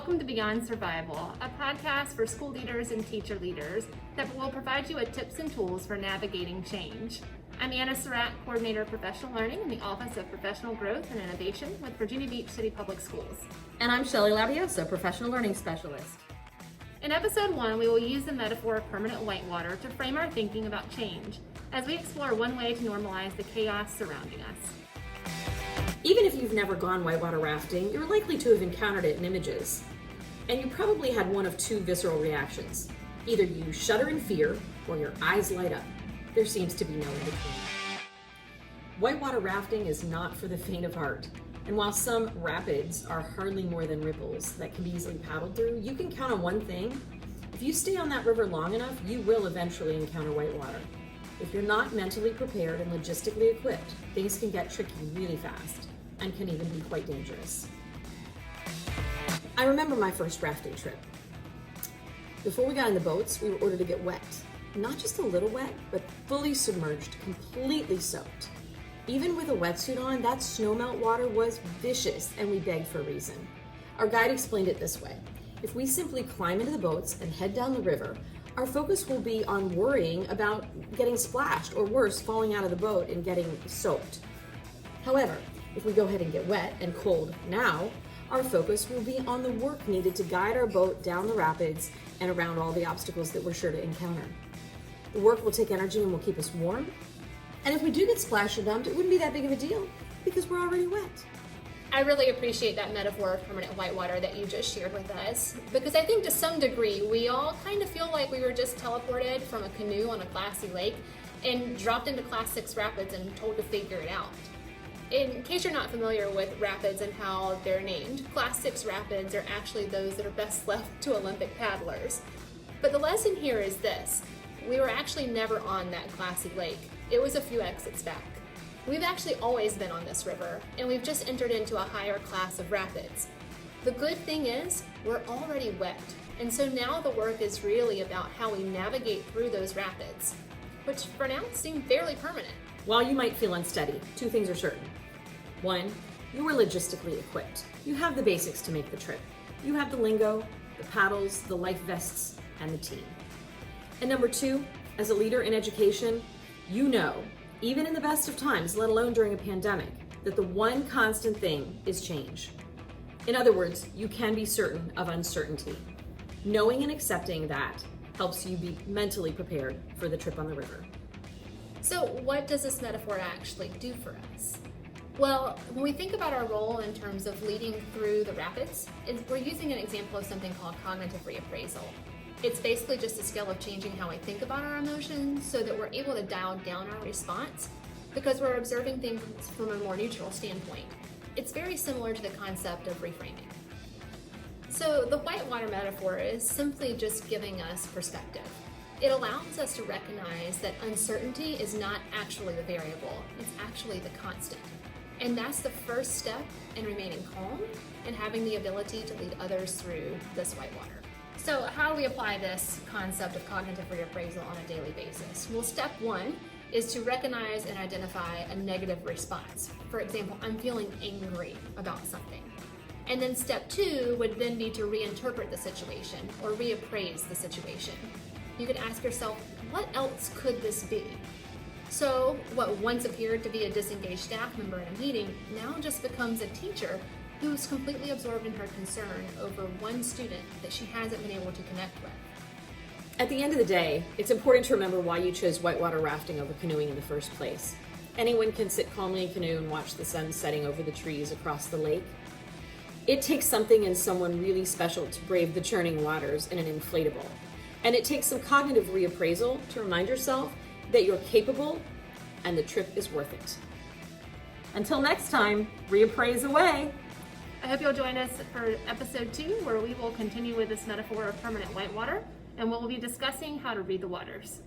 Welcome to Beyond Survival, a podcast for school leaders and teacher leaders that will provide you with tips and tools for navigating change. I'm Anna Surratt, Coordinator of Professional Learning in the Office of Professional Growth and Innovation with Virginia Beach City Public Schools. And I'm Shelley Labiosa, Professional Learning Specialist. In episode 1, we will use the metaphor of permanent whitewater to frame our thinking about change as we explore one way to normalize the chaos surrounding us. Even if you've never gone whitewater rafting, you're likely to have encountered it in images. And you probably had one of two visceral reactions. Either you shudder in fear or your eyes light up. There seems to be no in between. Whitewater rafting is not for the faint of heart. And while some rapids are hardly more than ripples that can be easily paddled through, you can count on one thing. If you stay on that river long enough, you will eventually encounter whitewater. If you're not mentally prepared and logistically equipped, things can get tricky really fast and can even be quite dangerous. I remember my first rafting trip. Before we got in the boats, we were ordered to get wet. Not just a little wet, but fully submerged, completely soaked. Even with a wetsuit on, that snowmelt water was vicious, and we begged for a reason. Our guide explained it this way. If we simply climb into the boats and head down the river, our focus will be on worrying about getting splashed, or worse, falling out of the boat and getting soaked. However, if we go ahead and get wet and cold now, our focus will be on the work needed to guide our boat down the rapids and around all the obstacles that we're sure to encounter. The work will take energy and will keep us warm. And if we do get splashed or dumped, it wouldn't be that big of a deal because we're already wet. I really appreciate that metaphor of permanent whitewater that you just shared with us, because I think to some degree we all kind of feel like we were just teleported from a canoe on a glassy lake and dropped into Class 6 rapids and told to figure it out. In case you're not familiar with rapids and how they're named, Class 6 rapids are actually those that are best left to Olympic paddlers. But the lesson here is this: we were actually never on that glassy lake. It was a few exits back. We've actually always been on this river, and we've just entered into a higher class of rapids. The good thing is, we're already wet, and so now the work is really about how we navigate through those rapids, which for now seem fairly permanent. While you might feel unsteady, two things are certain. One, you are logistically equipped. You have the basics to make the trip. You have the lingo, the paddles, the life vests, and the team. And number two, as a leader in education, you know, even in the best of times, let alone during a pandemic, that the one constant thing is change. In other words, you can be certain of uncertainty. Knowing and accepting that helps you be mentally prepared for the trip on the river. So what does this metaphor actually do for us? Well, when we think about our role in terms of leading through the rapids, we're using an example of something called cognitive reappraisal. It's basically just a skill of changing how we think about our emotions so that we're able to dial down our response because we're observing things from a more neutral standpoint. It's very similar to the concept of reframing. So the whitewater metaphor is simply just giving us perspective. It allows us to recognize that uncertainty is not actually the variable, it's actually the constant. And that's the first step in remaining calm and having the ability to lead others through this whitewater. So how do we apply this concept of cognitive reappraisal on a daily basis? Well, step one is to recognize and identify a negative response. For example, I'm feeling angry about something. And then step two would then be to reinterpret the situation or reappraise the situation. You could ask yourself, what else could this be? So what once appeared to be a disengaged staff member in a meeting now just becomes a teacher who's completely absorbed in her concern over one student that she hasn't been able to connect with. At the end of the day, it's important to remember why you chose whitewater rafting over canoeing in the first place. Anyone can sit calmly in a canoe and watch the sun setting over the trees across the lake. It takes something and someone really special to brave the churning waters in an inflatable. And it takes some cognitive reappraisal to remind yourself that you're capable and the trip is worth it. Until next time, reappraise away. I hope you'll join us for episode 2, where we will continue with this metaphor of permanent whitewater, and we'll be discussing how to read the waters.